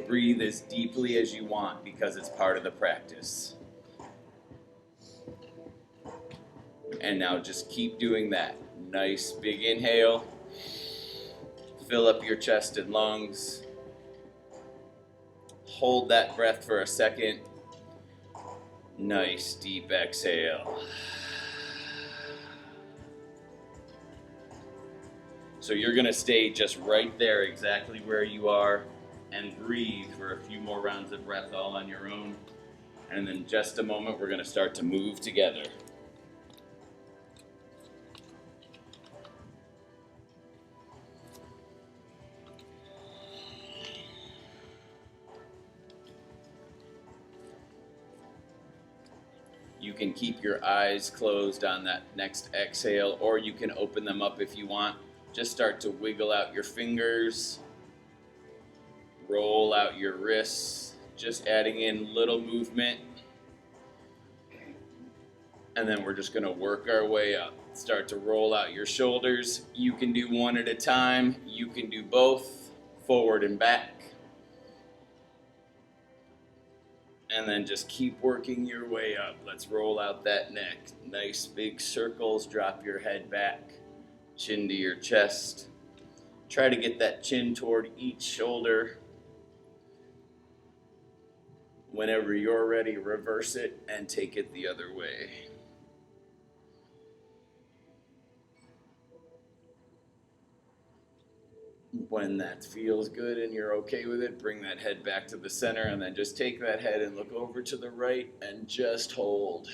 breathe as deeply as you want because it's part of the practice. And now just keep doing that. Nice big inhale. Fill up your chest and lungs. Hold that breath for a second. Nice deep exhale. So you're going to stay just right there, exactly where you are, and breathe for a few more rounds of breath all on your own. And in just a moment, we're going to start to move together. You can keep your eyes closed on that next exhale, or you can open them up if you want. Just start to wiggle out your fingers, roll out your wrists, just adding in little movement. And then we're just going to work our way up. Start to roll out your shoulders. You can do one at a time. You can do both, forward and back. And then just keep working your way up. Let's roll out that neck. Nice big circles. Drop your head back. Chin to your chest. Try to get that chin toward each shoulder. Whenever you're ready, reverse it and take it the other way. When that feels good and you're okay with it, bring that head back to the center and then just take that head and look over to the right and just hold.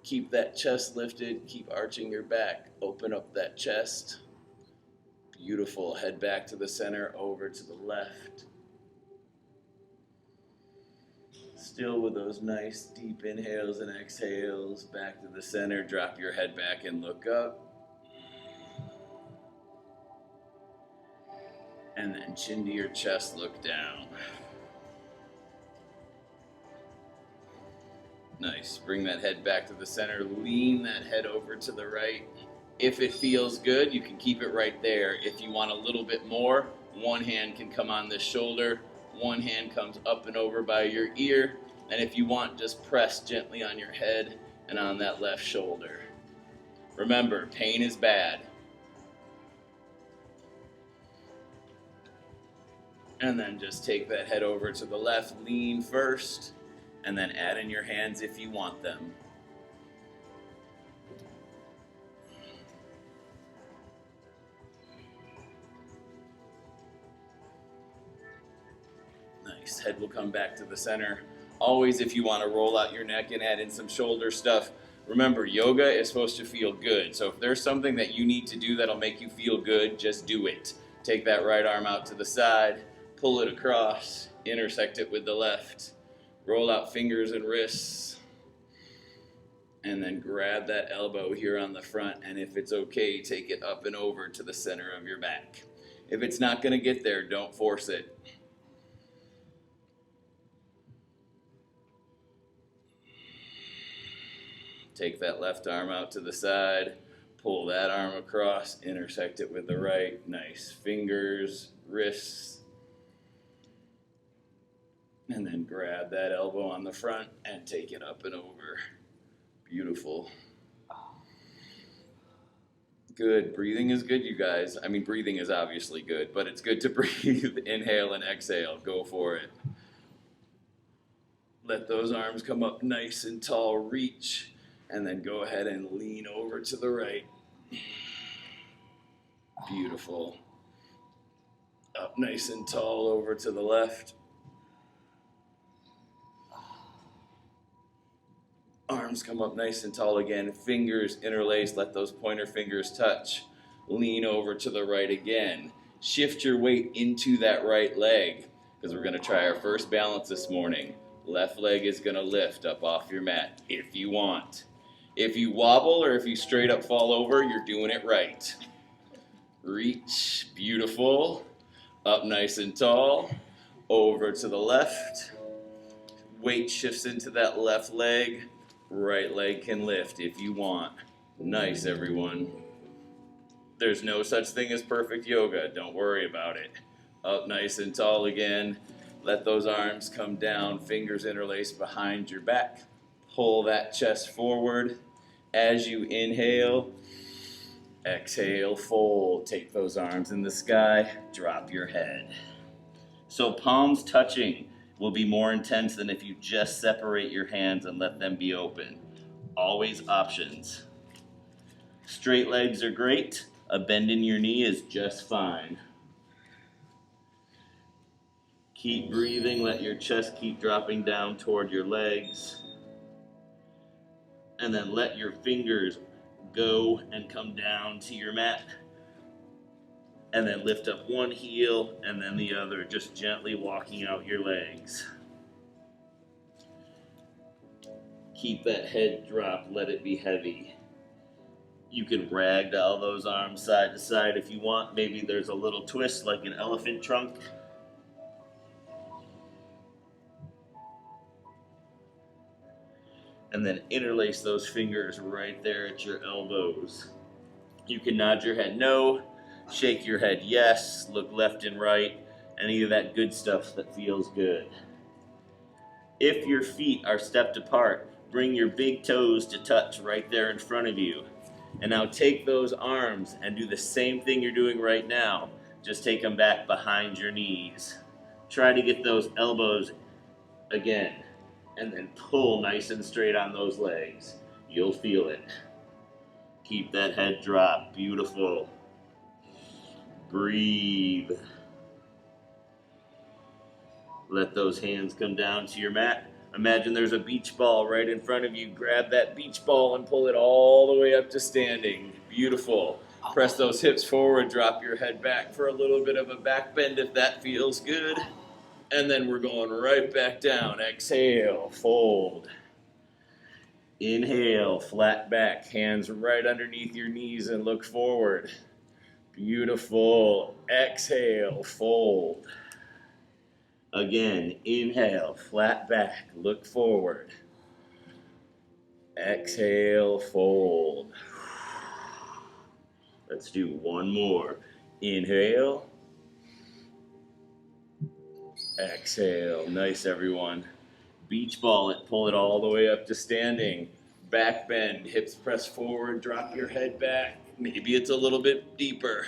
Keep that chest lifted, keep arching your back, open up that chest. Beautiful, head back to the center, over to the left. Still with those nice deep inhales and exhales, back to the center, drop your head back and look up. And then chin to your chest, look down. Nice. Bring that head back to the center. Lean that head over to the right. If it feels good, you can keep it right there. If you want a little bit more, one hand can come on this shoulder. One hand comes up and over by your ear. And if you want, just press gently on your head and on that left shoulder. Remember, pain is bad. And then just take that head over to the left, lean first, and then add in your hands if you want them. Nice, head will come back to the center. Always, if you want to roll out your neck and add in some shoulder stuff, remember, yoga is supposed to feel good. So if there's something that you need to do that'll make you feel good, just do it. Take that right arm out to the side. Pull it across, intersect it with the left, roll out fingers and wrists, and then grab that elbow here on the front, and if it's okay, take it up and over to the center of your back. If it's not going to get there, don't force it. Take that left arm out to the side, pull that arm across, intersect it with the right. Nice. Fingers, wrists. And then grab that elbow on the front and take it up and over. Beautiful. Good. Breathing is good, you guys. I mean, breathing is obviously good, but it's good to breathe. Inhale and exhale. Go for it. Let those arms come up nice and tall. Reach. And then go ahead and lean over to the right. Beautiful. Up nice and tall over to the left. Arms come up nice and tall again. Fingers interlace. Let those pointer fingers touch. Lean over to the right again. Shift your weight into that right leg because we're going to try our first balance this morning. Left leg is going to lift up off your mat if you want. If you wobble or if you straight up fall over, you're doing it right. Reach. Beautiful. Up nice and tall. Over to the left. Weight shifts into that left leg. Right leg can lift if you want. Nice, everyone. There's no such thing as perfect yoga. Don't worry about it. Up nice and tall again. Let those arms come down, fingers interlaced behind your back. Pull that chest forward. As you inhale, exhale, fold. Take those arms in the sky, drop your head. So palms touching will be more intense than if you just separate your hands and let them be open. Always options. Straight legs are great. A bend in your knee is just fine. Keep breathing, let your chest keep dropping down toward your legs. And then let your fingers go and come down to your mat. And then lift up one heel and then the other, just gently walking out your legs. Keep that head dropped, let it be heavy. You can ragdoll those arms side to side if you want. Maybe there's a little twist like an elephant trunk. And then interlace those fingers right there at your elbows. You can nod your head no, shake your head yes, look left and right, any of that good stuff that feels good. If your feet are stepped apart, bring your big toes to touch right there in front of you. And now take those arms and do the same thing you're doing right now. Just take them back behind your knees. Try to get those elbows again. And then pull nice and straight on those legs. You'll feel it. Keep that head dropped. Beautiful. Breathe. Let those hands come down to your mat. Imagine there's a beach ball right in front of you. Grab that beach ball and pull it all the way up to standing. Beautiful. Press those hips forward. Drop your head back for a little bit of a back bend if that feels good. And then we're going right back down. Exhale, fold. Inhale, flat back, hands right underneath your knees and look forward. Beautiful. Exhale, fold. Again, inhale, flat back, look forward. Exhale, fold. Let's do one more. Inhale. Exhale. Nice, everyone. Beach ball it. Pull it all the way up to standing. Back bend. Hips press forward. Drop your head back. Maybe it's a little bit deeper.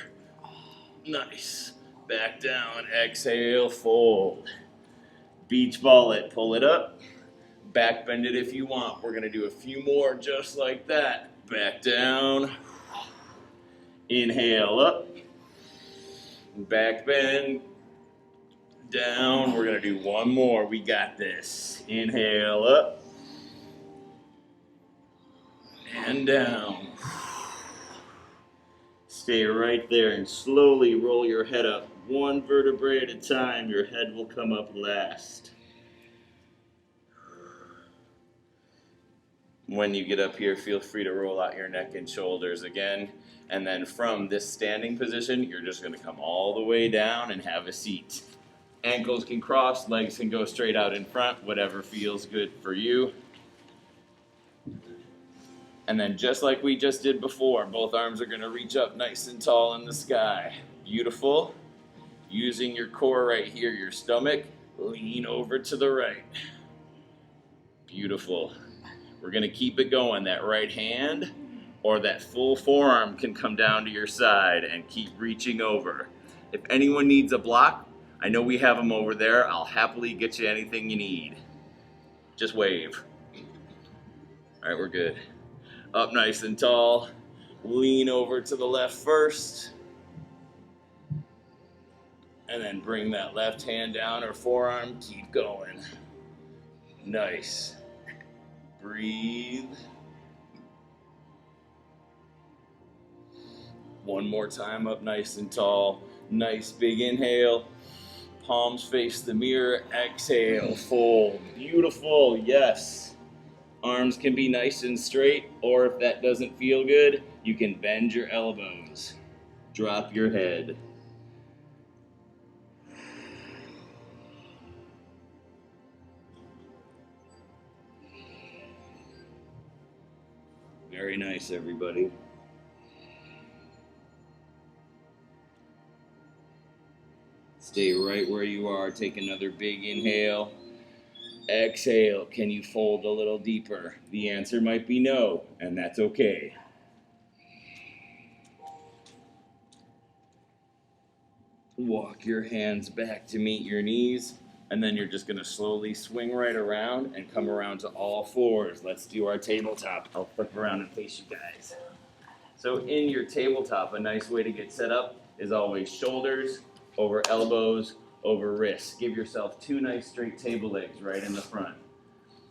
Nice. Back down. Exhale. Fold. Beach ball it. Pull it up. Back bend it if you want. We're going to do a few more just like that. Back down. Inhale up. Back bend. Down. We're going to do one more. We got this. Inhale up. And down. Stay right there and slowly roll your head up. One vertebrae at a time. Your head will come up last. When you get up here, feel free to roll out your neck and shoulders again. And then from this standing position, you're just going to come all the way down and have a seat. Ankles can cross, legs can go straight out in front, whatever feels good for you. And then just like we just did before, both arms are going to reach up nice and tall in the sky. Beautiful. Using your core right here, your stomach, lean over to the right. Beautiful. We're going to keep it going. That right hand or that full forearm can come down to your side and keep reaching over. If anyone needs a block, I know we have them over there. I'll happily get you anything you need. Just wave. All right, we're good. Up nice and tall. Lean over to the left first. And then bring that left hand down or forearm. Keep going. Nice. Breathe. One more time, up nice and tall. Nice big inhale. Palms face the mirror. Exhale, fold. Beautiful, yes. Arms can be nice and straight, or if that doesn't feel good, you can bend your elbows. Drop your head. Very nice, everybody. Let's Stay right where you are. Take another big inhale. Exhale. Can you fold a little deeper? The answer might be no, and that's okay. Walk your hands back to meet your knees, and then you're just going to slowly swing right around and come around to all fours. Let's do our tabletop. I'll flip around and face you guys. So in your tabletop, a nice way to get set up is always shoulders over elbows over wrists. Give yourself two nice straight table legs right in the front.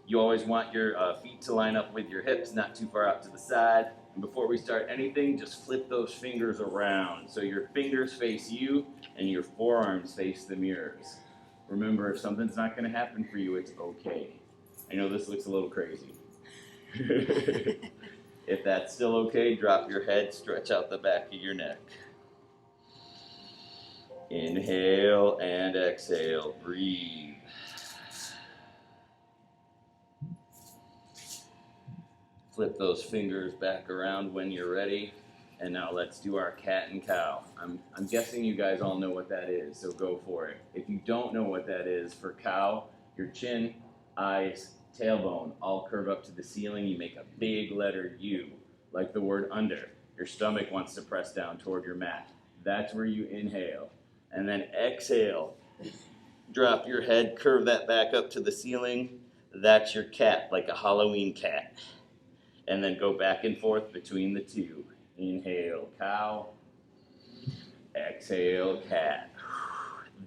You always want your feet to line up with your hips, not too far out to the side. And before we start anything, just flip those fingers around. So your fingers face you and your forearms face the mirrors. Remember, if something's not going to happen for you, it's okay. I know this looks a little crazy. If that's still okay, drop your head, stretch out the back of your neck. Inhale and exhale. Breathe. Flip those fingers back around when you're ready. And now let's do our cat and cow. I'm guessing you guys all know what that is, so go for it. If you don't know what that is, for cow, your chin, eyes, tailbone all curve up to the ceiling. You make a big letter U, like the word under. Your stomach wants to press down toward your mat. That's where you inhale. And then exhale. Drop your head, curve that back up to the ceiling. That's your cat, like a Halloween cat. And then go back and forth between the two. Inhale, cow. Exhale, cat.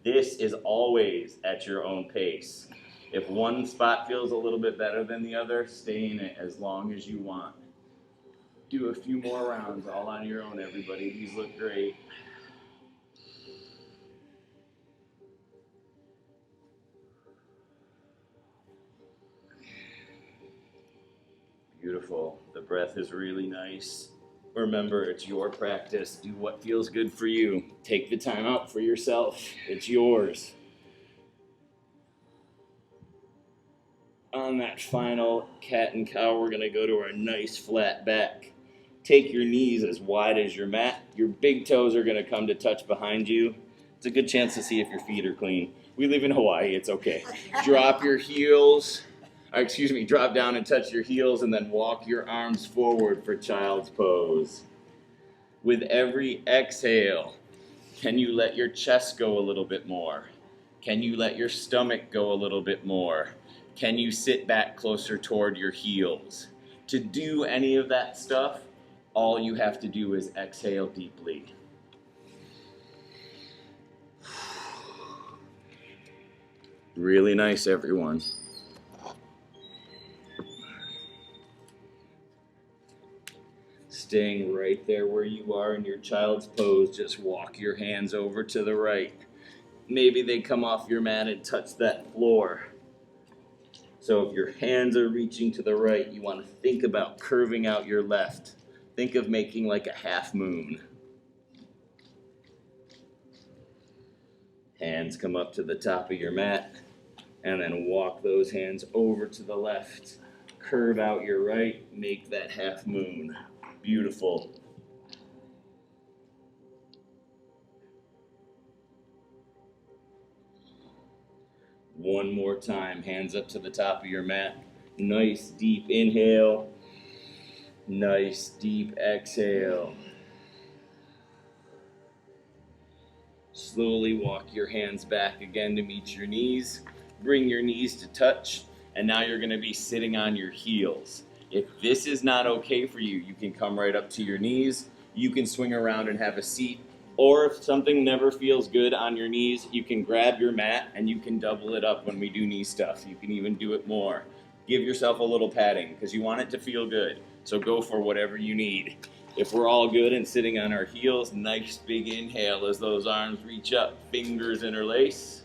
This is always at your own pace. If one spot feels a little bit better than the other, stay in it as long as you want. Do a few more rounds all on your own, everybody. These look great. Beautiful. The breath is really nice. Remember, it's your practice. Do what feels good for you. Take the time out for yourself. It's yours. On that final cat and cow, we're going to go to our nice flat back. Take your knees as wide as your mat. Your big toes are going to come to touch behind you. It's a good chance to see if your feet are clean. We live in Hawaii. It's okay. Drop your heels. Drop down and touch your heels, and then walk your arms forward for child's pose. With every exhale, can you let your chest go a little bit more? Can you let your stomach go a little bit more? Can you sit back closer toward your heels? To do any of that stuff, all you have to do is exhale deeply. Really nice, everyone. Staying right there where you are in your child's pose, just walk your hands over to the right. Maybe they come off your mat and touch that floor. So if your hands are reaching to the right, you want to think about curving out your left. Think of making like a half moon. Hands come up to the top of your mat, and then walk those hands over to the left. Curve out your right, make that half moon. Beautiful. One more time, hands up to the top of your mat. Nice deep inhale. Nice deep exhale. Slowly walk your hands back again to meet your knees. Bring your knees to touch, and now you're going to be sitting on your heels. If this is not okay for you, you can come right up to your knees. You can swing around and have a seat. Or if something never feels good on your knees, you can grab your mat and you can double it up when we do knee stuff. You can even do it more. Give yourself a little padding because you want it to feel good. So go for whatever you need. If we're all good and sitting on our heels, nice big inhale as those arms reach up, fingers interlace.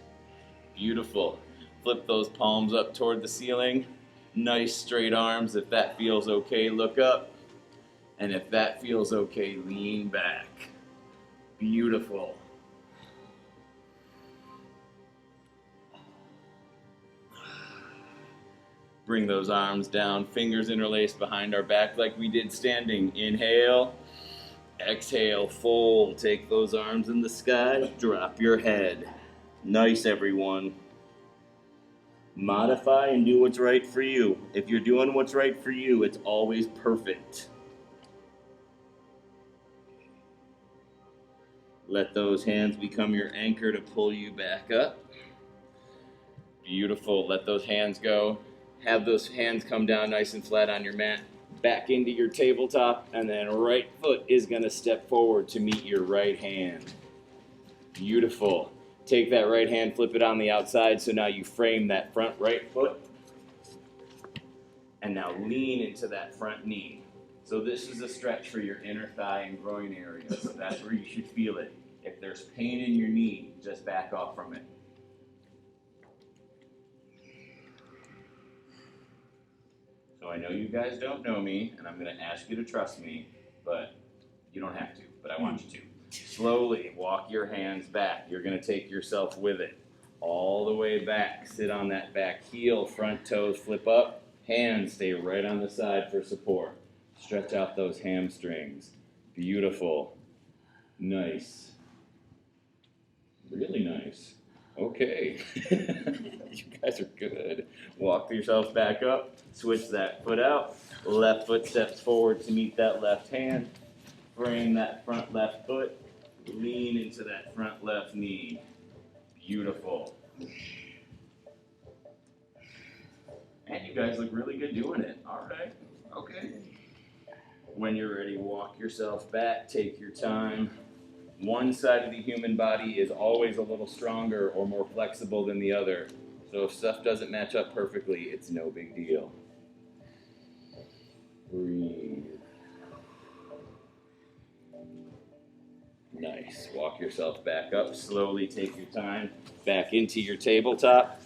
Beautiful. Flip those palms up toward the ceiling. Nice straight arms. If that feels okay, look up. And if that feels okay, lean back. Beautiful. Bring those arms down, fingers interlaced behind our back like we did standing. Inhale, exhale, fold. Take those arms in the sky, drop your head. Nice, everyone. Modify and do what's right for you. If you're doing what's right for you, it's always perfect. Let those hands become your anchor to pull you back up. Beautiful. Let those hands go. Have those hands come down nice and flat on your mat. Back into your tabletop, and then right foot is going to step forward to meet your right hand. Beautiful. Take that right hand, flip it on the outside, so now you frame that front right foot. And now lean into that front knee. So this is a stretch for your inner thigh and groin area, so that's where you should feel it. If there's pain in your knee, just back off from it. So I know you guys don't know me, and I'm going to ask you to trust me, but you don't have to, but I want you to. Slowly walk your hands back. You're going to take yourself with it. All the way back. Sit on that back heel, front toes flip up. Hands stay right on the side for support. Stretch out those hamstrings. Beautiful. Nice. Really nice. Okay. You guys are good. Walk yourself back up. Switch that foot out. Left foot steps forward to meet that left hand. Frame that front left foot. Lean into that front left knee. Beautiful. And you guys look really good doing it. All right. Okay. When you're ready, walk yourself back. Take your time. One side of the human body is always a little stronger or more flexible than the other. So if stuff doesn't match up perfectly, it's no big deal. Breathe. Nice. Walk yourself back up. Slowly take your time. Back into your tabletop.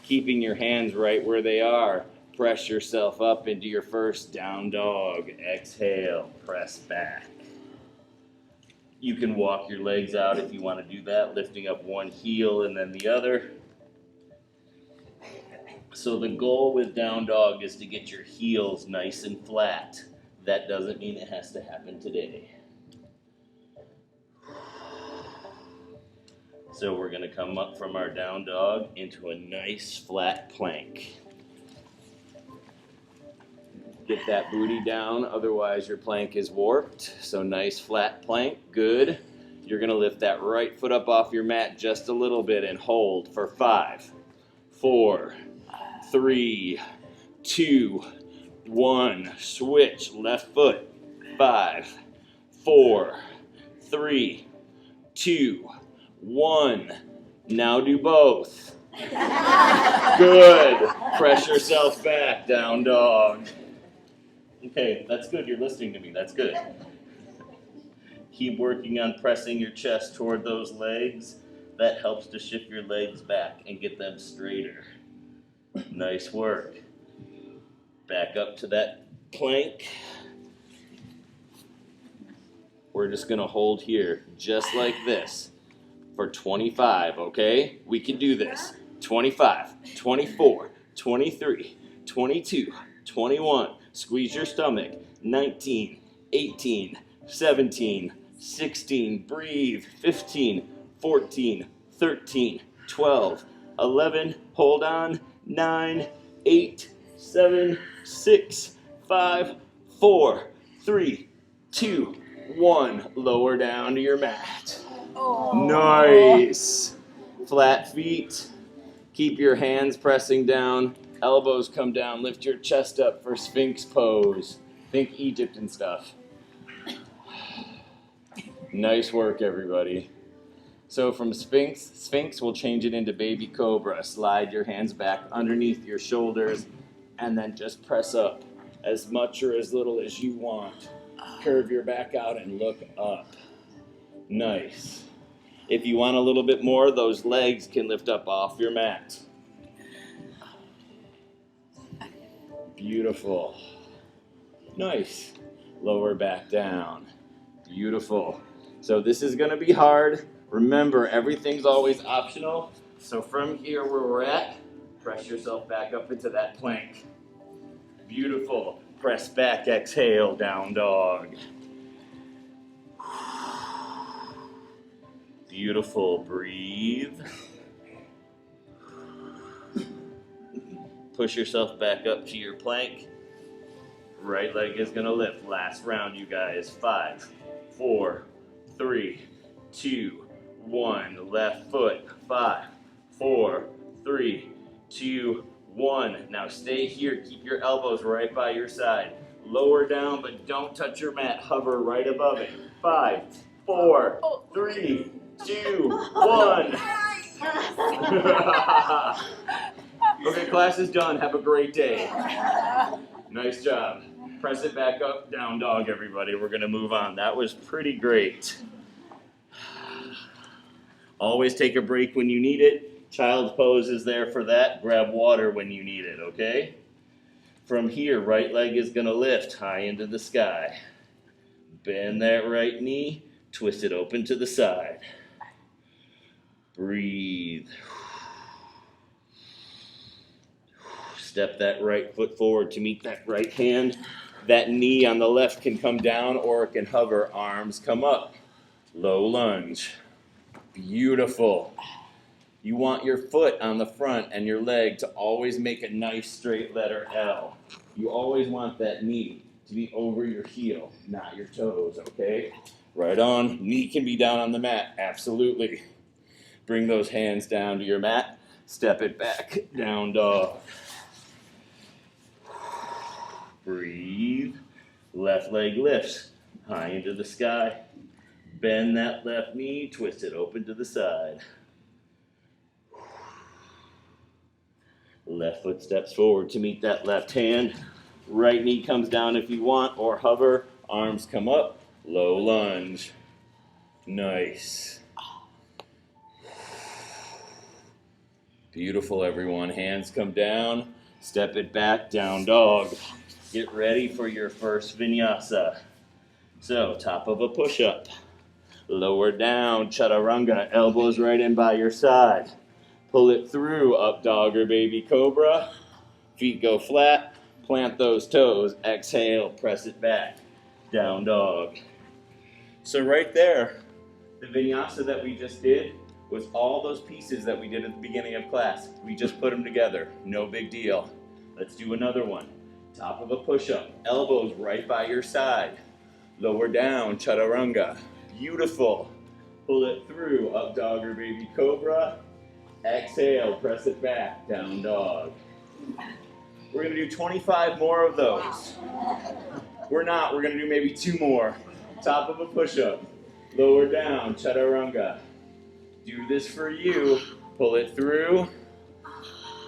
Keeping your hands right where they are. Press yourself up into your first down dog. Exhale. Press back. You can walk your legs out if you want to do that, lifting up one heel and then the other. So the goal with down dog is to get your heels nice and flat. That doesn't mean it has to happen today. So we're going to come up from our down dog into a nice flat plank. Get that booty down, otherwise your plank is warped. So nice flat plank, good. You're gonna lift that right foot up off your mat just a little bit and hold for 5, 4, 3, 2, 1. Switch, left foot, 5, 4, 3, 2, 1. Now do both. Good. Press yourself back, down dog. Okay, that's good. You're listening to me. That's good. Keep working on pressing your chest toward those legs. That helps to shift your legs back and get them straighter. Nice work. Back up to that plank. We're just going to hold here just like this for 25, okay? We can do this. 25, 24, 23, 22, 21. Squeeze your stomach. 19, 18, 17, 16. Breathe. 15, 14, 13, 12, 11. Hold on. 9, 8, 7, 6, 5, 4, 3, 2, 1. Lower down to your mat. Oh. Nice. Flat feet. Keep your hands pressing down. Elbows come down. Lift your chest up for Sphinx pose. Think Egypt and stuff. Nice work, everybody. So from Sphinx, we'll change it into Baby Cobra. Slide your hands back underneath your shoulders and then just press up as much or as little as you want. Curve your back out and look up. Nice. If you want a little bit more, those legs can lift up off your mat. Beautiful. Nice. Lower back down. Beautiful. So this is going to be hard. Remember, everything's always optional. So from here where we're at, press yourself back up into that plank. Beautiful. Press back, exhale, down dog. Beautiful. Breathe. push yourself back up to your plank. Right leg is gonna lift. Last round, you guys. 5, 4, 3, 2, 1. Left foot. 5, 4, 3, 2, 1. Now stay here. Keep your elbows right by your side. Lower down, but don't touch your mat. Hover right above it. 5, 4, 3, 2, 1. Okay, class is done. Have a great day. Nice job. Press it back up, down dog, everybody. We're gonna move on. That was pretty great. Always take a break when you need it. Child's pose is there for that. Grab water when you need it, okay? From here, right leg is gonna lift high into the sky. Bend that right knee, twist it open to the side. Breathe. Step that right foot forward to meet that right hand. That knee on the left can come down or it can hover. Arms come up. Low lunge. Beautiful. You want your foot on the front and your leg to always make a nice straight letter L. You always want that knee to be over your heel, not your toes, okay? Right on. Knee can be down on the mat. Absolutely. Bring those hands down to your mat. Step it back. Down dog. Breathe. Left leg lifts high into the sky. Bend that left knee, twist it open to the side. Left foot steps forward to meet that left hand. Right knee comes down if you want, or hover. Arms come up. Low lunge. Nice. Beautiful, everyone. Hands come down. Step it back, down dog. Get ready for your first vinyasa. So, top of a push-up. Lower down, chaturanga. Elbows right in by your side. Pull it through, up dog or baby cobra. Feet go flat. Plant those toes. Exhale, press it back. Down dog. So right there, the vinyasa that we just did was all those pieces that we did at the beginning of class. We just put them together. No big deal. Let's do another one. Top of a push-up, elbows right by your side. Lower down, chaturanga. Beautiful. Pull it through, up dog or baby cobra. Exhale, press it back, down dog. We're gonna do 25 more of those. We're gonna do maybe 2 more. Top of a push-up, lower down, chaturanga. Do this for you. Pull it through.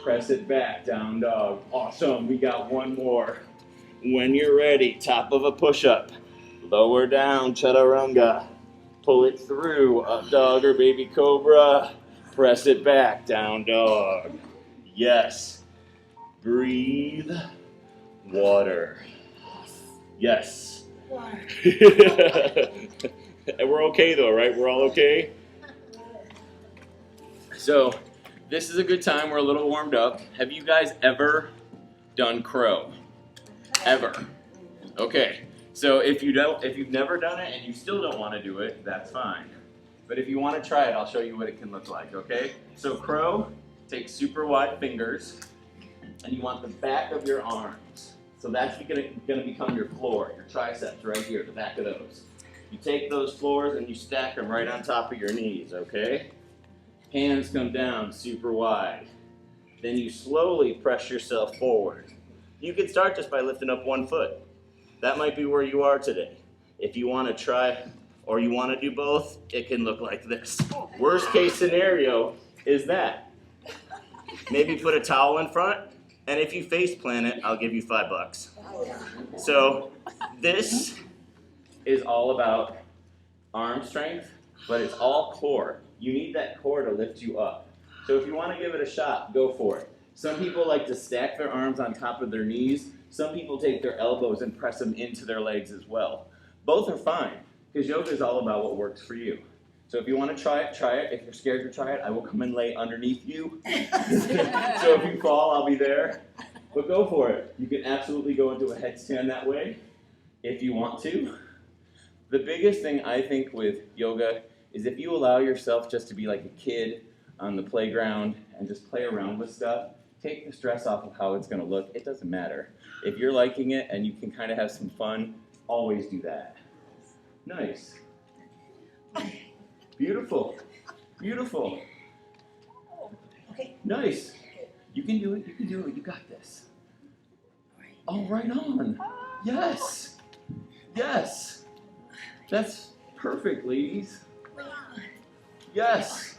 Press it back, down dog. Awesome, we got 1 more. When you're ready, top of a push-up. Lower down, chaturanga. Pull it through, up dog or baby cobra. Press it back, down dog. Yes. Breathe. Water. Yes. Water. And we're okay though, right? We're all okay? So, this is a good time. We're a little warmed up. Have you guys ever done crow? Ever? Okay. So if you've never done it and you still don't want to do it, that's fine. But if you want to try it, I'll show you what it can look like, okay? So crow, take super wide fingers, and you want the back of your arms. So that's gonna become your floor, your triceps right here, the back of those. You take those floors and you stack them right on top of your knees, okay? Hands come down super wide. Then you slowly press yourself forward. You can start just by lifting up 1 foot. That might be where you are today. If you want to try or you want to do both, it can look like this. Worst case scenario is that. Maybe put a towel in front, and if you face plant it, I'll give you $5. So this is all about arm strength, but it's all core. You need that core to lift you up. So if you want to give it a shot, go for it. Some people like to stack their arms on top of their knees. Some people take their elbows and press them into their legs as well. Both are fine, because yoga is all about what works for you. So if you want to try it, try it. If you're scared to try it, I will come and lay underneath you. So if you fall, I'll be there. But go for it. You can absolutely go into a headstand that way if you want to. The biggest thing I think with yoga is if you allow yourself just to be like a kid on the playground and just play around with stuff, take the stress off of how it's going to look. It doesn't matter. If you're liking it and you can kind of have some fun, always do that. Nice. Beautiful. Beautiful. Okay. Nice. You can do it. You can do it. You got this. Oh, right on. Yes. Yes. That's perfect, ladies. Yes.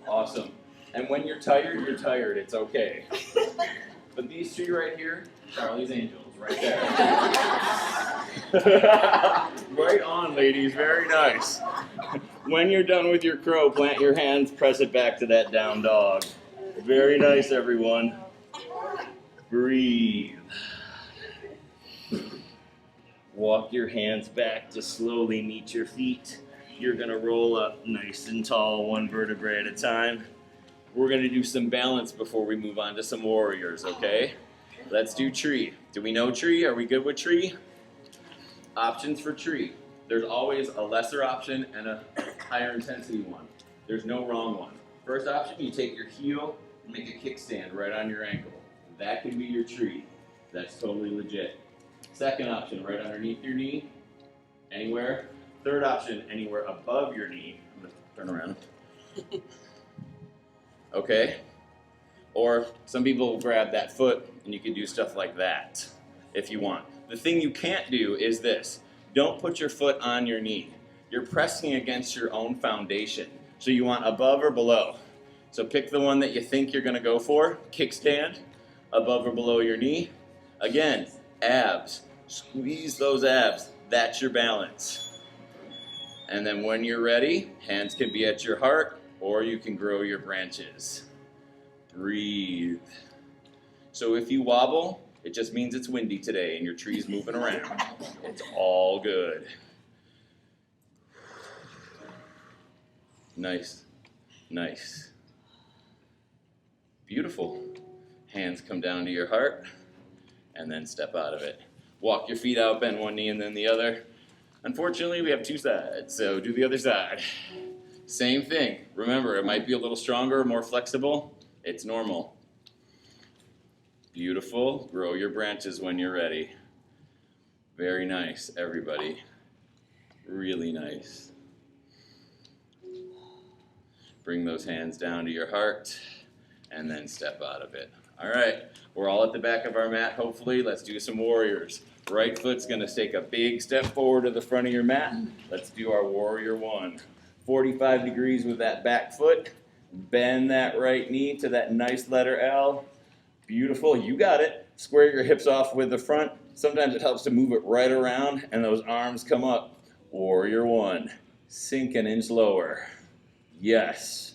Awesome. And when you're tired, you're tired. It's okay. But these three right here, Charlie's Angels, right there. Right on, ladies. Very nice. When you're done with your crow, plant your hands, press it back to that down dog. Very nice, everyone. Breathe. Walk your hands back to slowly meet your feet. You're gonna roll up nice and tall, one vertebrae at a time. We're gonna do some balance before we move on to some warriors, okay? Let's do tree. Do we know tree? Are we good with tree? Options for tree. There's always a lesser option and a higher intensity one. There's no wrong one. First option, you take your heel, make a kickstand right on your ankle. That can be your tree. That's totally legit. Second option, right underneath your knee, anywhere. Third option, anywhere above your knee. I'm gonna turn around. Okay? Or some people will grab that foot and you can do stuff like that if you want. The thing you can't do is this. Don't put your foot on your knee. You're pressing against your own foundation. So you want above or below. So pick the one that you think you're gonna go for. Kickstand, above or below your knee. Again, abs. Squeeze those abs. That's your balance. And then when you're ready, hands can be at your heart or you can grow your branches. Breathe. So if you wobble, it just means it's windy today and your tree's moving around. It's all good. Nice. Nice. Beautiful. Hands come down to your heart and then step out of it. Walk your feet out, bend one knee and then the other. Unfortunately, we have two sides, so do the other side. Same thing. Remember, it might be a little stronger, more flexible. It's normal. Beautiful. Grow your branches when you're ready. Very nice, everybody. Really nice. Bring those hands down to your heart and then step out of it. All right, we're all at the back of our mat, hopefully. Let's do some warriors. Right foot's gonna take a big step forward to the front of your mat. Let's do our warrior one. 45 degrees with that back foot. Bend that right knee to that nice letter L. Beautiful, you got it. Square your hips off with the front. Sometimes it helps to move it right around and those arms come up. Warrior one. Sink an inch lower. Yes.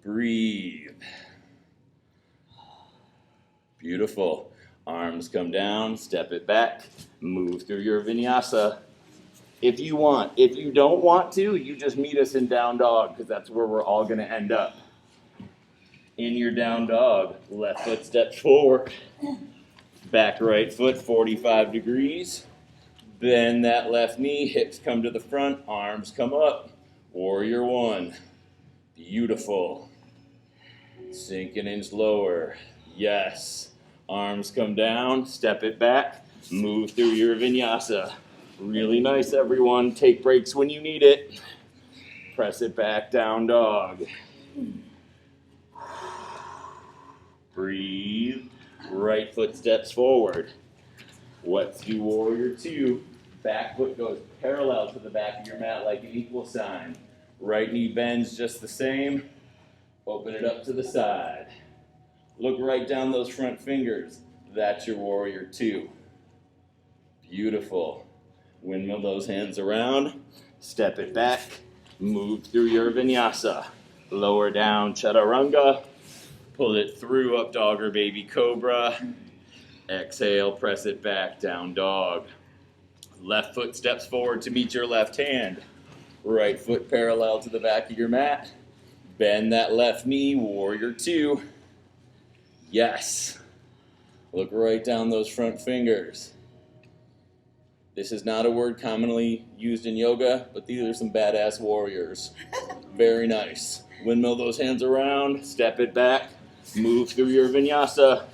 Breathe. Beautiful. Arms come down, step it back, move through your vinyasa. If you want. If you don't want to, you just meet us in down dog because that's where we're all gonna end up. In your down dog, left foot steps forward. Back right foot, 45 degrees. Bend that left knee, hips come to the front, arms come up. Warrior one. Beautiful. Sink an inch lower. Yes. Arms come down, step it back, move through your vinyasa. Really nice, everyone. Take breaks when you need it. Press it back, down dog. Breathe. Right foot steps forward. Let's do warrior two. Back foot goes parallel to the back of your mat like an equal sign. Right knee bends just the same. Open it up to the side. Look right down those front fingers. That's your warrior two. Beautiful. Windmill those hands around. Step it back. Move through your vinyasa. Lower down chaturanga. Pull it through up dog or baby cobra. Exhale, press it back, down dog. Left foot steps forward to meet your left hand. Right foot parallel to the back of your mat. Bend that left knee, warrior two. Yes. Look right down those front fingers. This is not a word commonly used in yoga, but these are some badass warriors. Very nice. Windmill those hands around, step it back, move through your vinyasa.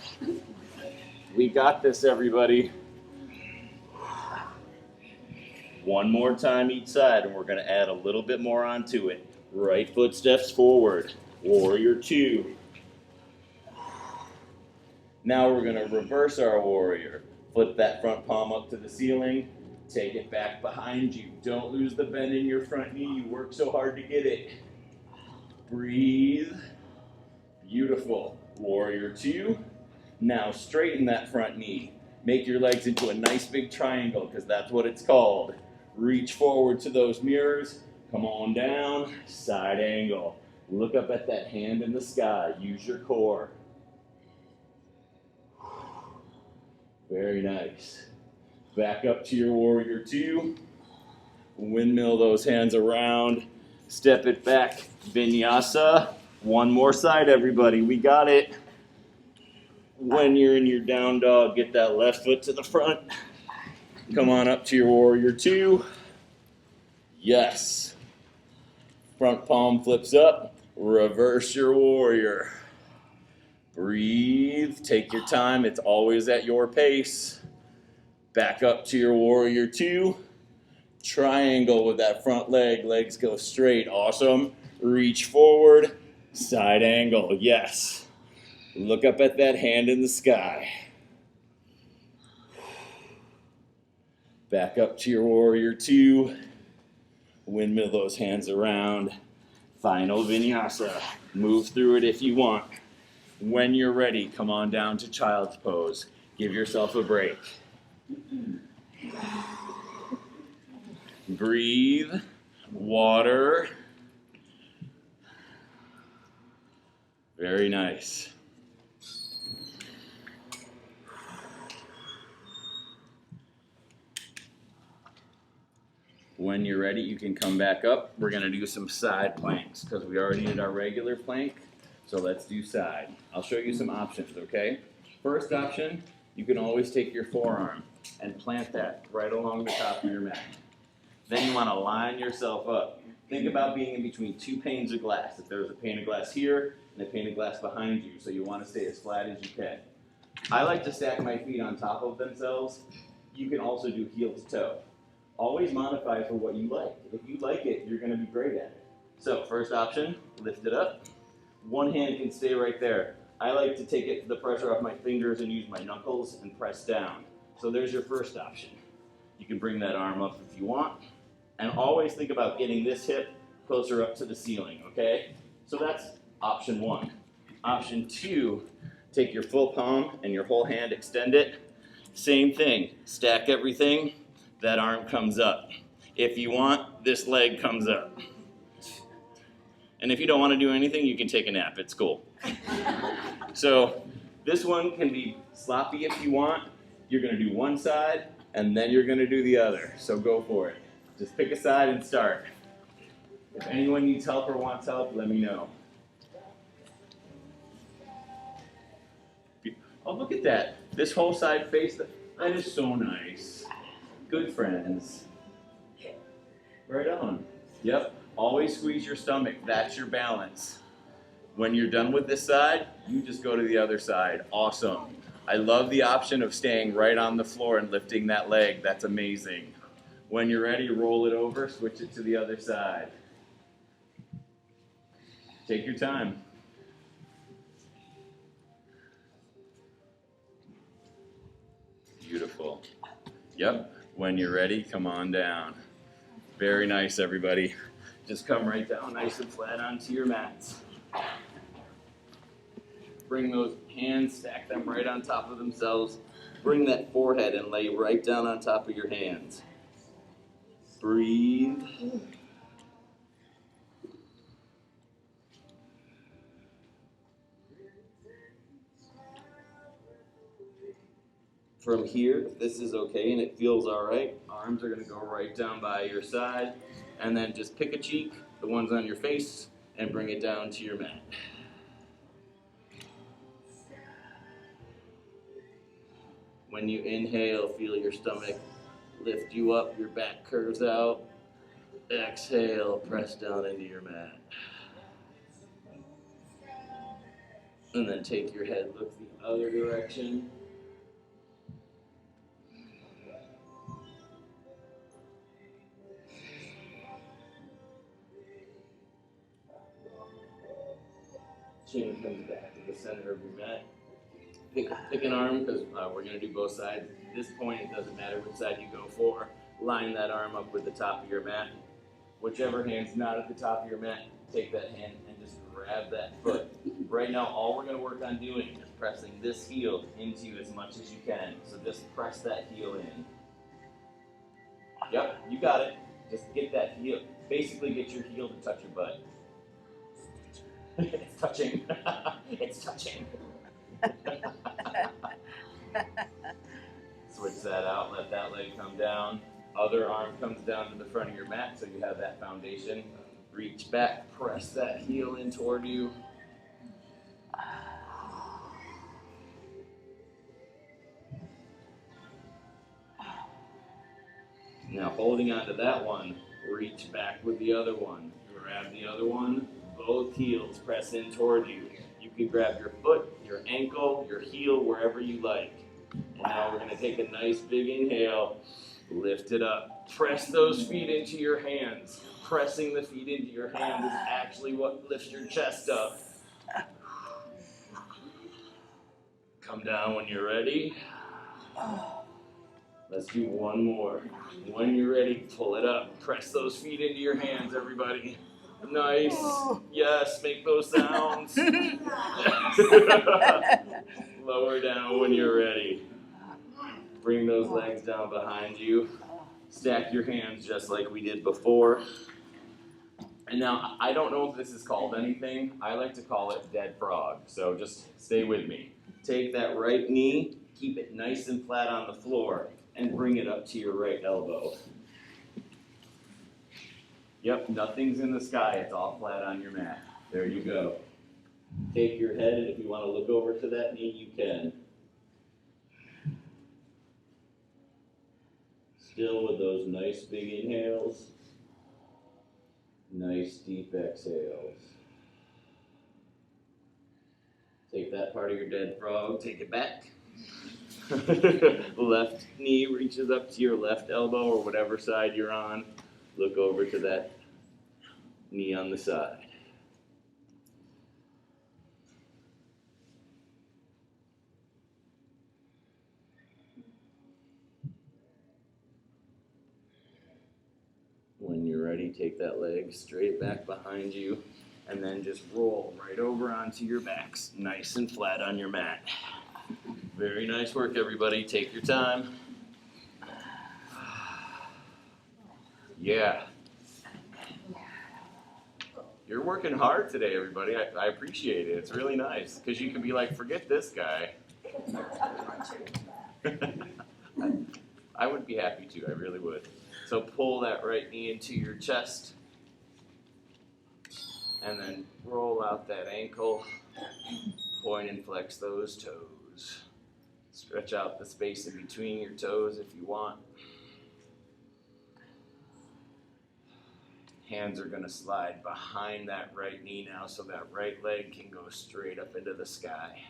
We got this, everybody. One more time each side, and we're going to add a little bit more onto it. Right foot steps forward. Warrior 2. Now we're going to reverse our warrior. Flip that front palm up to the ceiling. Take it back behind you. Don't lose the bend in your front knee. You work so hard to get it. Breathe. Beautiful. Warrior 2. Now straighten that front knee. Make your legs into a nice big triangle, because that's what it's called. Reach forward to those mirrors. Come on down. Side angle. Look up at that hand in the sky. Use your core. Very nice. Back up to your warrior 2. Windmill those hands around. Step it back. Vinyasa. One more side, everybody. We got it. When you're in your down dog, get that left foot to the front. Come on up to your warrior 2. Yes. Front palm flips up. Reverse your warrior. Breathe. Take your time. It's always at your pace. Back up to your warrior 2. Triangle with that front leg. Legs go straight. Awesome. Reach forward. Side angle. Yes. Look up at that hand in the sky. Back up to your warrior 2. Windmill those hands around. Final vinyasa. Move through it if you want. When you're ready, come on down to child's pose. Give yourself a break. Breathe. Water. Very nice. When you're ready, you can come back up. We're going to do some side planks because we already did our regular plank. So let's do side. I'll show you some options, okay? First option, you can always take your forearm and plant that right along the top of your mat. Then you want to line yourself up. Think about being in between two panes of glass. If there's a pane of glass here and a pane of glass behind you, so you want to stay as flat as you can. I like to stack my feet on top of themselves. You can also do heel to toe. Always modify for what you like. If you like it, you're going to be great at it. So first option, lift it up. One hand can stay right there. I like to take the pressure off my fingers and use my knuckles and press down. So there's your first option. You can bring that arm up if you want. And always think about getting this hip closer up to the ceiling, okay? So that's option 1. Option 2, take your full palm and your whole hand, extend it. Same thing, stack everything. That arm comes up. If you want, this leg comes up. And if you don't want to do anything, you can take a nap. It's cool. So this one can be sloppy if you want. You're going to do one side, and then you're going to do the other. So go for it. Just pick a side and start. If anyone needs help or wants help, let me know. Oh, look at that. This whole side face, that is so nice. Good friends. Right on. Yep. Always squeeze your stomach. That's your balance. When you're done with this side, you just go to the other side. Awesome. I love the option of staying right on the floor and lifting that leg. That's amazing. When you're ready, roll it over, switch it to the other side. Take your time. Beautiful. Yep. When you're ready, come on down. Very nice, everybody. Just come right down nice and flat onto your mats. Bring those hands, stack them right on top of themselves. Bring that forehead and lay right down on top of your hands. Breathe. From here, if this is okay and it feels all right, arms are going to go right down by your side, and then just pick a cheek, the ones on your face, and bring it down to your mat. When you inhale, feel your stomach Lift you up, your back curves out. Exhale, press down into your mat. And then take your head, look the other direction. Chin comes back to the center of your mat. Pick an arm, because we're going to do both sides. At this point, it doesn't matter which side you go for. Line that arm up with the top of your mat. Whichever hand's not at the top of your mat, take that hand and just grab that foot. Right now, all we're going to work on doing is pressing this heel into you as much as you can. So just press that heel in. Yep, you got it. Just get that heel, basically get your heel to touch your butt. It's touching. It's touching. Switch that out, let that leg come down. Other arm comes down to the front of your mat so you have that foundation. Reach back, press that heel in toward you. Now holding on to that one, reach back with the other one. Grab the other one, both heels press in toward you. You can grab your foot, your ankle, your heel, wherever you like. And now we're going to take a nice big inhale, lift it up. Press those feet into your hands. Pressing the feet into your hands is actually what lifts your chest up. Come down when you're ready. Let's do one more. When you're ready, pull it up. Press those feet into your hands, everybody. Nice. Yes, make those sounds. Lower down when you're ready. Bring those legs down behind you. Stack your hands just like we did before. And now, I don't know if this is called anything. I like to call it dead frog. So just stay with me. Take that right knee, keep it nice and flat on the floor, and bring it up to your right elbow. Yep, nothing's in the sky. It's all flat on your mat. There you go. Take your head, and if you want to look over to that knee, you can. Still with those nice big inhales. Nice deep exhales. Take that part of your dead frog, take it back. Left knee reaches up to your left elbow or whatever side you're on. Look over to that knee on the side. When you're ready, take that leg straight back behind you and then just roll right over onto your backs, nice and flat on your mat. Very nice work, everybody. Take your time. Yeah. You're working hard today, everybody. I appreciate it. It's really nice because you can be like, forget this guy. I would be happy to. I really would. So pull that right knee into your chest and then roll out that ankle. Point and flex those toes. Stretch out the space in between your toes if you want. Hands are going to slide behind that right knee now so that right leg can go straight up into the sky.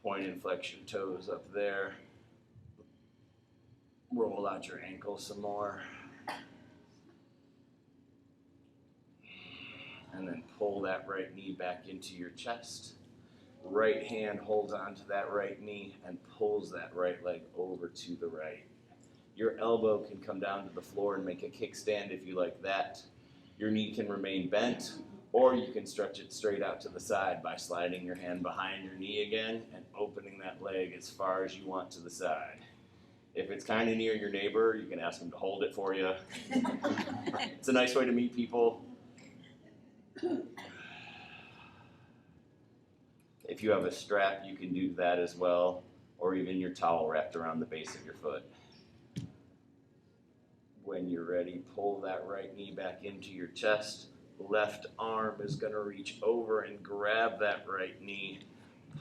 Point and flex your toes up there. Roll out your ankle some more. And then pull that right knee back into your chest. Right hand holds onto that right knee and pulls that right leg over to the right. Your elbow can come down to the floor and make a kickstand if you like that. Your knee can remain bent, or you can stretch it straight out to the side by sliding your hand behind your knee again and opening that leg as far as you want to the side. If it's kind of near your neighbor, you can ask them to hold it for you. It's a nice way to meet people. If you have a strap, you can do that as well, or even your towel wrapped around the base of your foot. When you're ready, pull that right knee back into your chest. Left arm is going to reach over and grab that right knee.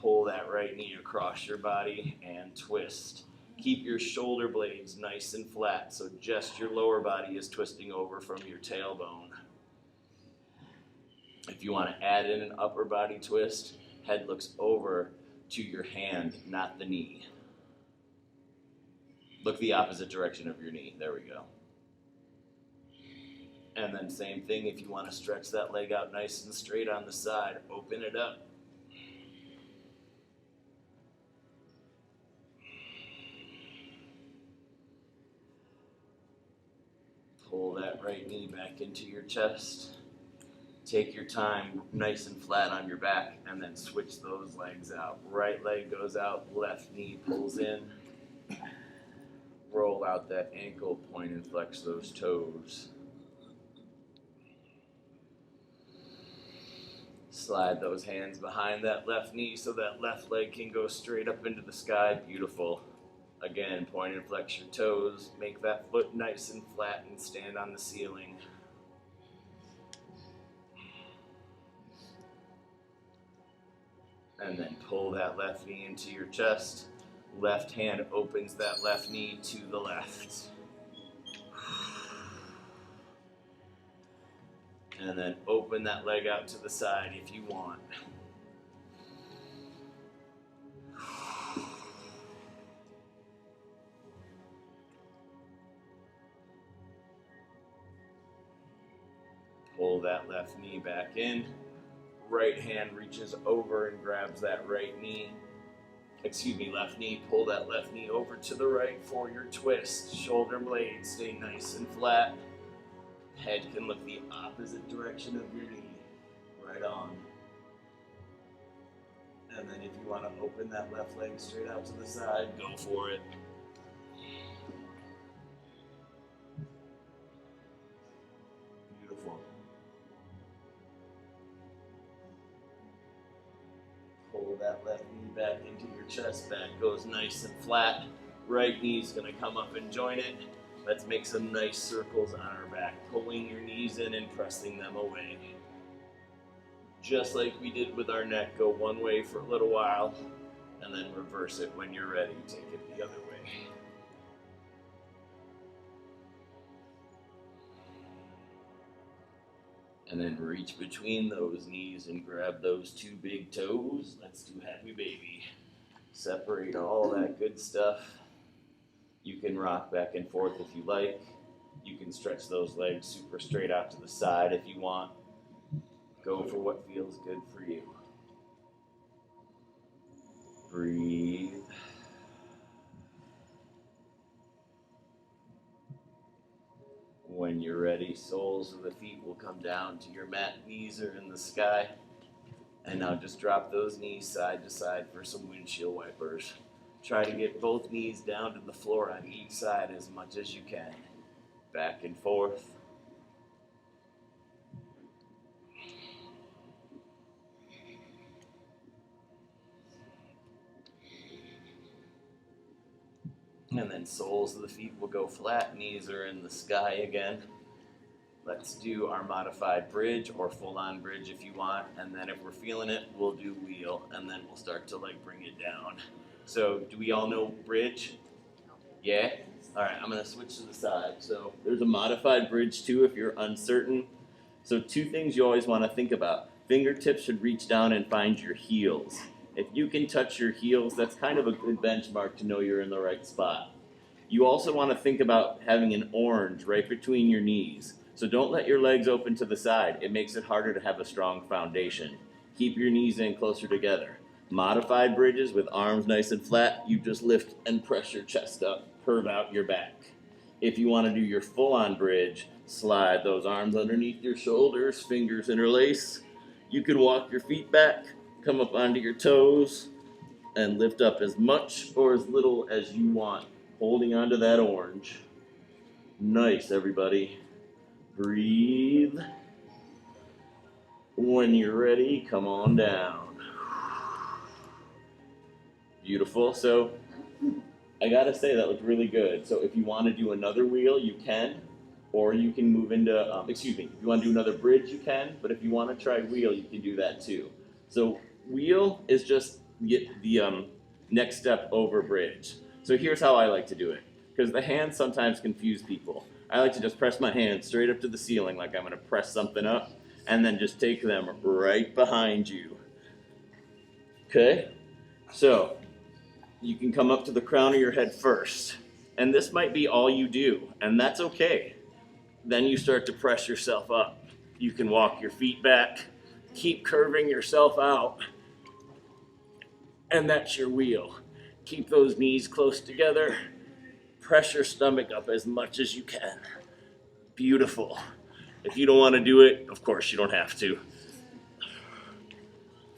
Pull that right knee across your body and twist. Keep your shoulder blades nice and flat, so just your lower body is twisting over from your tailbone. If you want to add in an upper body twist, head looks over to your hand, not the knee. Look the opposite direction of your knee. There we go. And then same thing, if you want to stretch that leg out nice and straight on the side, open it up. Pull that right knee back into your chest. Take your time, nice and flat on your back, and then switch those legs out. Right leg goes out, left knee pulls in. Roll out that ankle, point and flex those toes. Slide those hands behind that left knee so that left leg can go straight up into the sky. Beautiful. Again, point and flex your toes. Make that foot nice and flat and stand on the ceiling. And then pull that left knee into your chest. Left hand opens that left knee to the left. And then open that leg out to the side if you want. Pull that left knee back in. Right hand reaches over and grabs that right knee. Left knee. Pull that left knee over to the right for your twist. Shoulder blades stay nice and flat. Head can look the opposite direction of your knee. Right on. And then if you want to open that left leg straight out to the side, go for it. Beautiful. Pull that left knee back into your chest. Back goes nice and flat. Right knee's going to come up and join it. Let's make some nice circles on our back, pulling your knees in and pressing them away. Just like we did with our neck, go one way for a little while, and then reverse it when you're ready. Take it the other way. And then reach between those knees and grab those two big toes. Let's do happy baby. Separate all that good stuff. You can rock back and forth if you like. You can stretch those legs super straight out to the side if you want. Go for what feels good for you. Breathe. When you're ready, soles of the feet will come down to your mat. Knees are in the sky. And now just drop those knees side to side for some windshield wipers. Try to get both knees down to the floor on each side as much as you can. Back and forth. And then soles of the feet will go flat, knees are in the sky again. Let's do our modified bridge or full-on bridge if you want. And then if we're feeling it, we'll do wheel, and then we'll start to bring it down. So do we all know bridge? Yeah? All right, I'm gonna switch to the side. So there's a modified bridge too if you're uncertain. So two things you always wanna think about. Fingertips should reach down and find your heels. If you can touch your heels, that's kind of a good benchmark to know you're in the right spot. You also wanna think about having an orange right between your knees. So don't let your legs open to the side. It makes it harder to have a strong foundation. Keep your knees in closer together. Modified bridges with arms nice and flat, you just lift and press your chest up, curve out your back. If you want to do your full-on bridge, slide those arms underneath your shoulders, fingers interlace. You can walk your feet back, come up onto your toes, and lift up as much or as little as you want, holding onto that orange. Nice, everybody. Breathe. When you're ready, come on down. Beautiful. So I gotta say that looked really good. So if you want to do another wheel, you can, or you can move into, if you want to do another bridge, you can, but if you want to try wheel, you can do that too. So wheel is just the next step over bridge. So here's how I like to do it, because the hands sometimes confuse people. I like to just press my hands straight up to the ceiling like I'm going to press something up, and then just take them right behind you. Okay? So you can come up to the crown of your head first, and this might be all you do, and that's okay. Then you start to press yourself up. You can walk your feet back, keep curving yourself out, and that's your wheel. Keep those knees close together. Press your stomach up as much as you can. Beautiful. If you don't want to do it, of course you don't have to.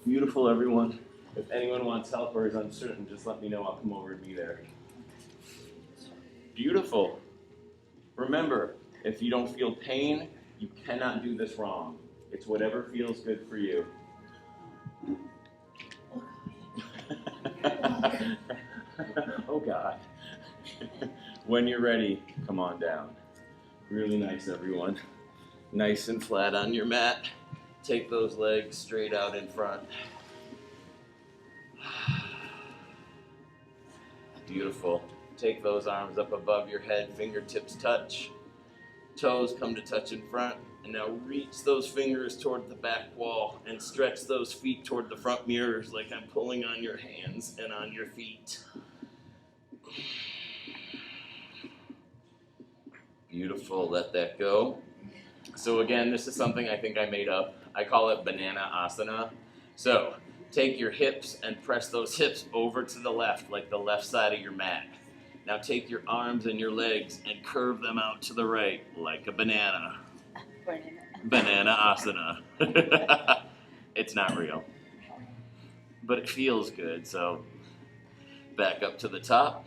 Beautiful, everyone. If anyone wants help or is uncertain, just let me know. I'll come over and be there. Beautiful. Remember, if you don't feel pain, you cannot do this wrong. It's whatever feels good for you. Oh God. When you're ready, come on down. Really nice, everyone. Nice and flat on your mat. Take those legs straight out in front. Beautiful. Take those arms up above your head, fingertips touch. Toes come to touch in front. And now reach those fingers toward the back wall and stretch those feet toward the front mirrors like I'm pulling on your hands and on your feet. Beautiful, let that go. So again, this is something I think I made up. I call it banana asana. So take your hips and press those hips over to the left, like the left side of your mat. Now take your arms and your legs and curve them out to the right, like a banana. Banana asana. It's not real, but it feels good. So back up to the top,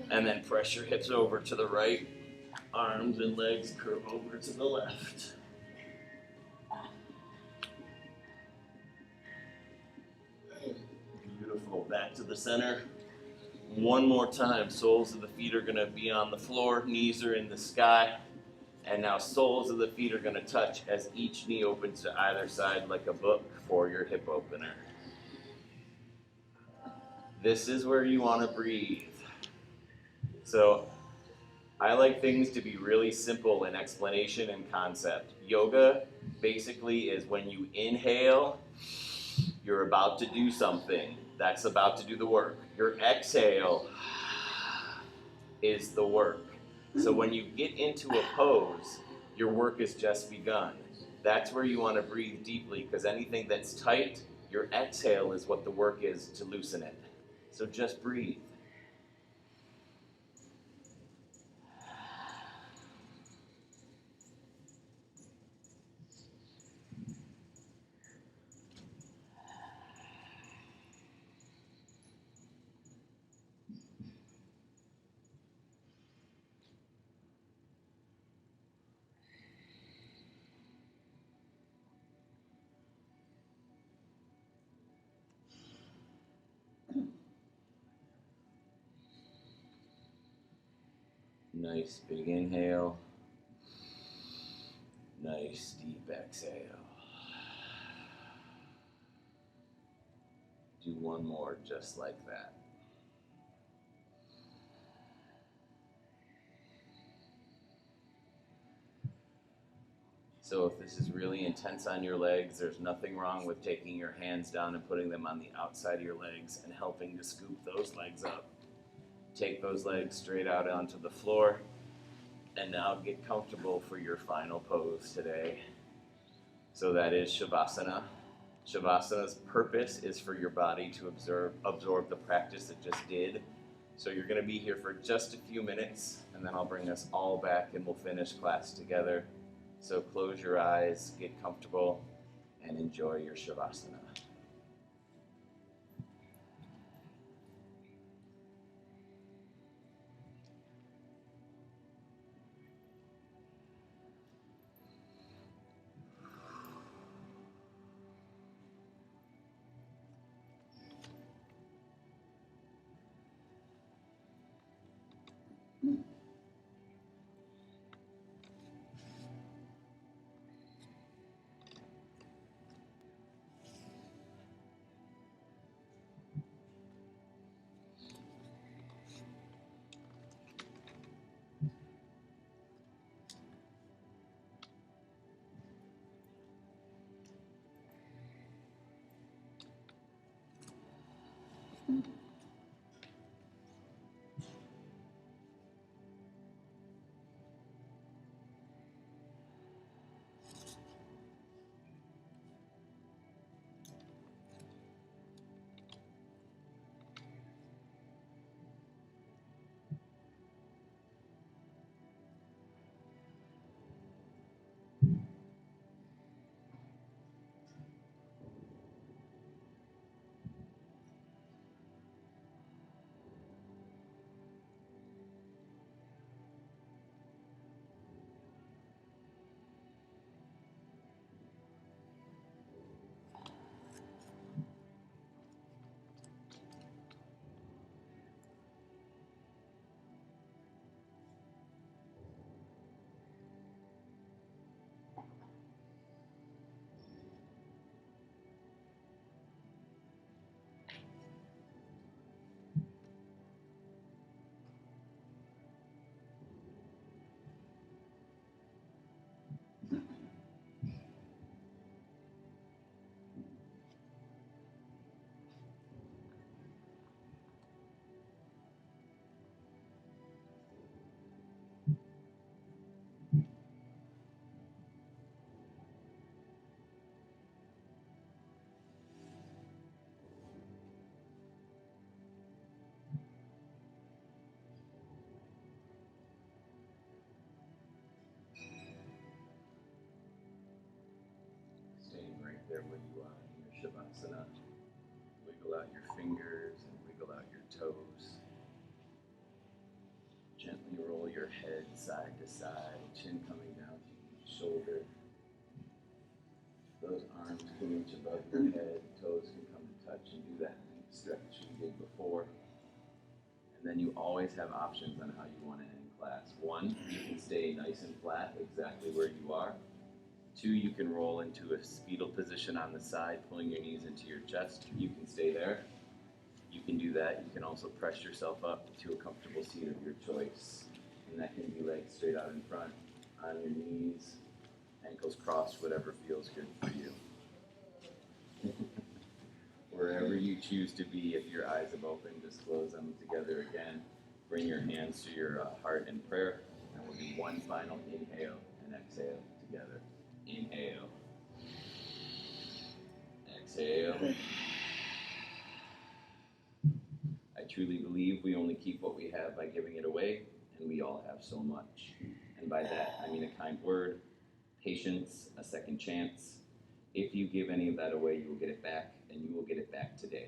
and then press your hips over to the right. Arms and legs curve over to the left. Beautiful. Back to the center. One more time. Soles of the feet are going to be on the floor. Knees are in the sky. And now soles of the feet are going to touch as each knee opens to either side like a book for your hip opener. This is where you want to breathe. So I like things to be really simple in explanation and concept. Yoga basically is when you inhale, you're about to do something. That's about to do the work. Your exhale is the work. So when you get into a pose, your work has just begun. That's where you want to breathe deeply, because anything that's tight, your exhale is what the work is to loosen it. So just breathe. Nice big inhale. Nice deep exhale. Do one more just like that. So if this is really intense on your legs, there's nothing wrong with taking your hands down and putting them on the outside of your legs and helping to scoop those legs up. Take those legs straight out onto the floor, and now get comfortable for your final pose today. So that is Shavasana. Shavasana's purpose is for your body to absorb the practice it just did. So you're going to be here for just a few minutes, and then I'll bring us all back and we'll finish class together. So close your eyes, get comfortable, and enjoy your Shavasana. Staying right there where you are in your Shavasana. Wiggle out your fingers and wiggle out your toes. Gently roll your head side to side, chin coming down to each shoulder. Those arms can reach above your head, toes can come to touch, and do that stretch we did before. And then you always have options on how you want to end class. 1, you can stay nice and flat exactly where you are. 2, you can roll into a fetal position on the side, pulling your knees into your chest. You can stay there. You can do that. You can also press yourself up to a comfortable seat of your choice. And that can be legs straight out in front, on your knees, ankles crossed, whatever feels good for you. Wherever you choose to be, if your eyes have opened, just close them together again. Bring your hands to your heart in prayer, and we'll do one final inhale and exhale together. Inhale. Exhale. I truly believe we only keep what we have by giving it away, and we all have so much. And by that, I mean a kind word, patience, a second chance. If you give any of that away, you will get it back, and you will get it back today.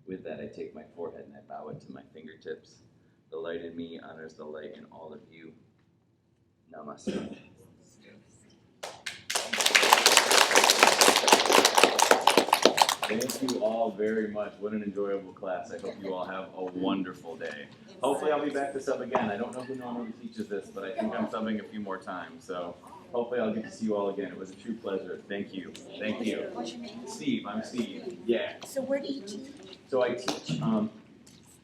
With that, I take my forehead and I bow it to my fingertips. The light in me honors the light in all of you. Namaste. Thank you all very much. What an enjoyable class. I hope you all have a wonderful day. Hopefully I'll be back to sub again. I don't know who normally teaches this, but I think I'm subbing a few more times. So hopefully I'll get to see you all again. It was a true pleasure. Thank you. Thank you. What's your name? Steve. I'm Steve. Yeah. So where do you teach? So I teach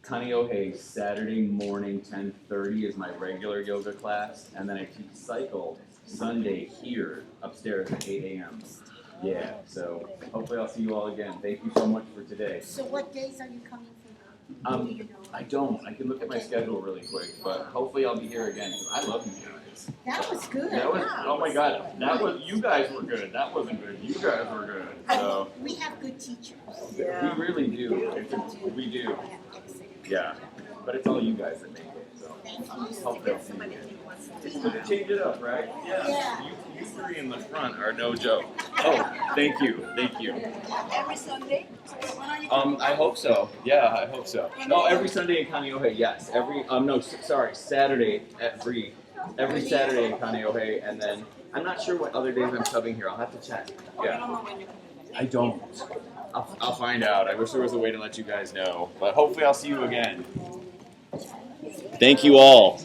Kaneohe Saturday morning, 10:30 is my regular yoga class. And then I teach cycle Sunday here upstairs at 8 a.m. Yeah, so hopefully I'll see you all again. Thank you so much for today. So what days are you coming for? Do you know? I don't. I can look at my schedule really quick, but hopefully I'll be here again because I love you guys. That was good. That was, Wow. oh my God, that was, you guys were good. That wasn't good. You guys were good. So We have good teachers. we really do. We do. Yeah, but it's all you guys that make it. So Thank you. hope they'll see you again. It's good to change it up, right? Yeah. You three in the front are no joke. Oh, thank you. Thank you. Every Sunday? I hope so. Yeah, I hope so. No, every Sunday in Kaneohe, yes. Saturday at Bree. Every Saturday in Kaneohe, and then I'm not sure what other days I'm subbing here. I'll have to check. Yeah. I don't. I'll find out. I wish there was a way to let you guys know. But hopefully I'll see you again. Thank you all.